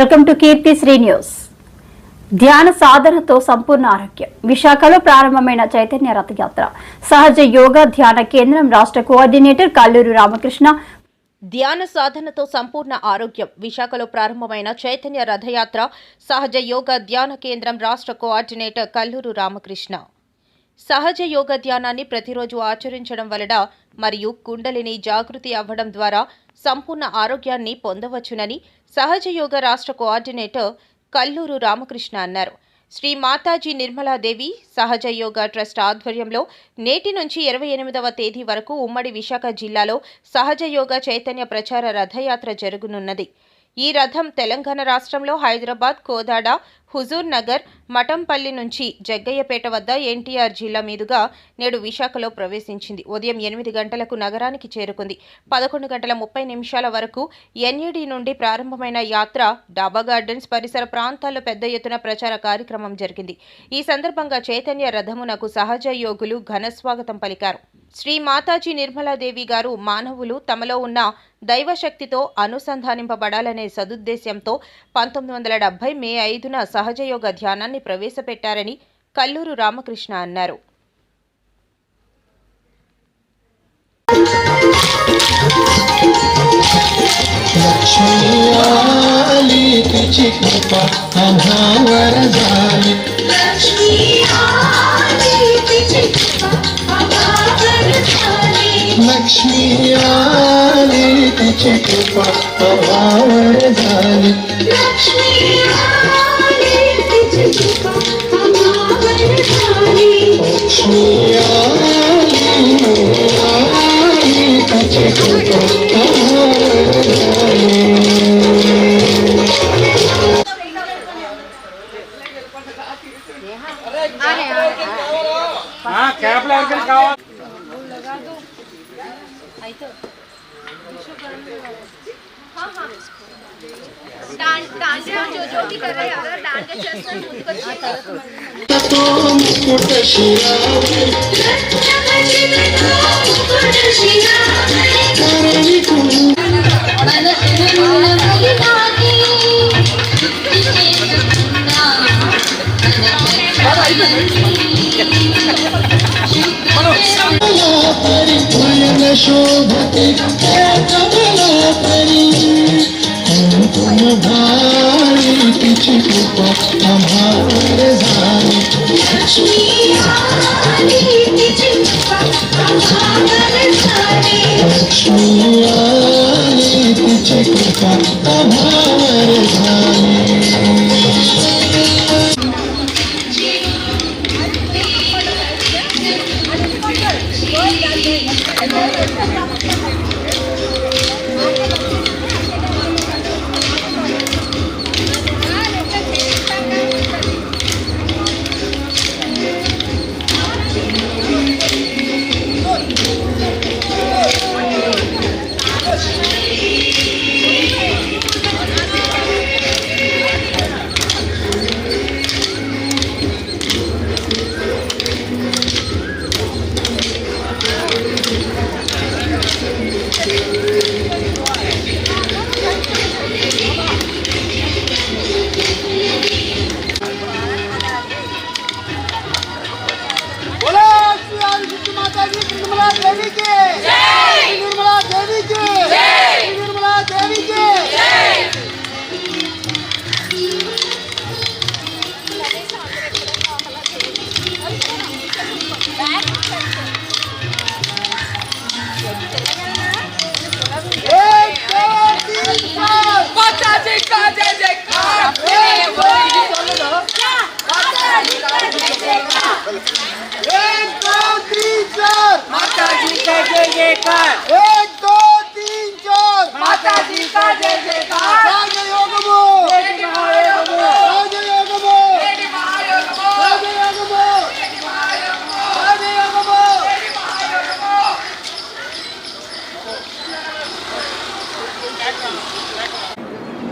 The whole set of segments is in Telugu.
Welcome to Keerthi news. ధ్యాన సాధనతో సంపూర్ణ ఆరోగ్యం. విశాఖలో ప్రారంభమైన చైతన్య రథయాత్ర. సహజ యోగా ధ్యాన కేంద్రం రాష్ట్ర కోఆర్డినేటర్ కల్లూరు రామకృష్ణ. ధ్యాన సాధనతో సంపూర్ణ ఆరోగ్యం. విశాఖలో ప్రారంభమైన చైతన్య రథయాత్ర. సహజ యోగా ధ్యాన కేంద్రం రాష్ట్ర కోఆర్డినేటర్ కల్లూరు రామకృష్ణ. సహజ యోగ ధ్యానాన్ని ప్రతిరోజు ఆచరించడం వలన మరియు కుండలిని జాగృతి అవ్వడం ద్వారా సంపూర్ణ ఆరోగ్యాన్ని పొందవచ్చునని సహజ యోగ రాష్ట్ర కోఆర్డినేటర్ కల్లూరు రామకృష్ణ అన్నారు. శ్రీ మాతాజీ నిర్మలాదేవి సహజ యోగా ట్రస్ట్ ఆధ్వర్యంలో నేటి నుంచి 28వ తేదీ వరకు ఉమ్మడి విశాఖ జిల్లాలో సహజ యోగా చైతన్య ప్రచార రథయాత్ర జరుగునున్నది. ఈ రథం తెలంగాణ రాష్ట్రంలో హైదరాబాద్, కోదాడ, హుజూర్ నగర్, మఠంపల్లి నుంచి జగ్గయ్యపేట వద్ద ఎన్టీఆర్ జిల్లా మీదుగా నేడు విశాఖలో ప్రవేశించింది. ఉదయం 8 గంటలకు నగరానికి చేరుకుంది. 11:30 వరకు ఎన్ఏడి నుండి ప్రారంభమైన యాత్ర డాబా గార్డెన్స్ పరిసర ప్రాంతాల్లో పెద్ద ఎత్తున ప్రచార కార్యక్రమం జరిగింది. ఈ సందర్భంగా చైతన్య రథమునకు సహజ యోగులు ఘన స్వాగతం పలికారు. శ్రీ మాతాజీ నిర్మలాదేవి గారు మానవులు తమలో ఉన్న దైవశక్తితో అనుసంధానింపబడాలనే సదుద్దేశ్యంతో 1970 మే 5న సహజయోగ ధ్యానాన్ని ప్రవేశపెట్టారని కల్లూరు రామకృష్ణ అన్నారు. लक्ष्मी आली तिची कृपा अभावर झाली. लक्ष्मी आली तिची कृपा अभावर झाली. लक्ष्मी आली तिची कृपा अभावर झाली. हाँ कैप लगा के शोभते कमलापरी कुंकुम भारी तिची कृपा अभावर झाली. लक्ष्मी आली तिची कृपा अभावर झाली. लक्ष्मी आली तिची कृपा अभावर झाली.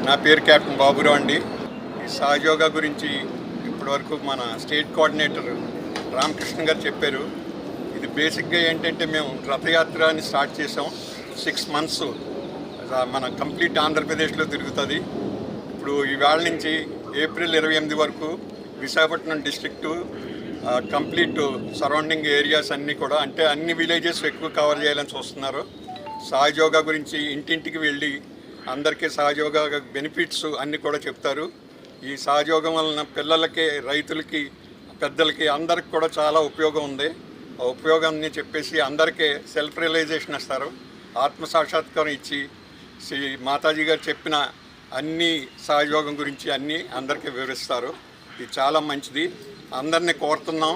నా పేరు కెప్టెన్ బాబురావు అండి. ఈ సహజయోగా గురించి ఇప్పటివరకు మన స్టేట్ కోఆర్డినేటర్ రామకృష్ణ గారు చెప్పారు. ఇది బేసిక్గా ఏంటంటే మేము రథయాత్రని స్టార్ట్ చేసాం. 6 months మన కంప్లీట్ ఆంధ్రప్రదేశ్లో తిరుగుతుంది. ఇప్పుడు ఈవేళ నుంచి ఏప్రిల్ 28 వరకు Visakhapatnam district complete surrounding areas అన్నీ కూడా, అంటే అన్ని విలేజెస్ ఎక్కువ కవర్ చేయాలని చూస్తున్నారు. సహజయోగా గురించి ఇంటింటికి వెళ్ళి అందరికీ సహజయోగా బెనిఫిట్స్ అన్నీ కూడా చెప్తారు. ఈ సహజయోగం వలన పిల్లలకి, రైతులకి, పెద్దలకి అందరికి కూడా చాలా ఉపయోగం ఉంది. ఆ ఉపయోగాన్ని చెప్పేసి అందరికీ సెల్ఫ్ రియలైజేషన్ ఇస్తారు. ఆత్మసాక్షాత్కారం ఇచ్చి శ్రీ మాతాజీ గారు చెప్పిన అన్ని సహజయోగం గురించి అన్నీ అందరికీ వివరిస్తారు. ఇది చాలా మంచిది. అందరినీ కోరుతున్నాం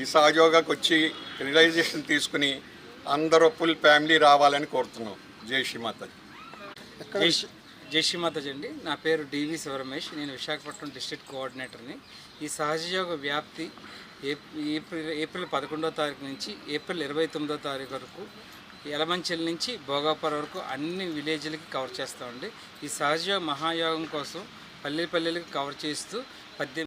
ఈ సహజయోగాకి వచ్చి రియలైజేషన్ తీసుకుని అందరూ ఫుల్ ఫ్యామిలీ రావాలని కోరుతున్నాం. జై శ్రీ మాతాజీ. జై శ్రీ మాతాజీ అండి. నా పేరు డివి శివరమేష్. నేను విశాఖపట్నం డిస్ట్రిక్ట్ కోఆర్డినేటర్ని. ఈ సహజయోగ వ్యాప్తి ఏప్రిల్ 11వ తారీఖు నుంచి ఏప్రిల్ 29వ తారీఖు వరకు యలమంచిల నుంచి భోగాపురం వరకు అన్ని విలేజ్లకి కవర్ చేస్తామండి. ఈ సహజయోగ మహాయోగం కోసం పల్లెలకి కవర్ చేస్తూ 18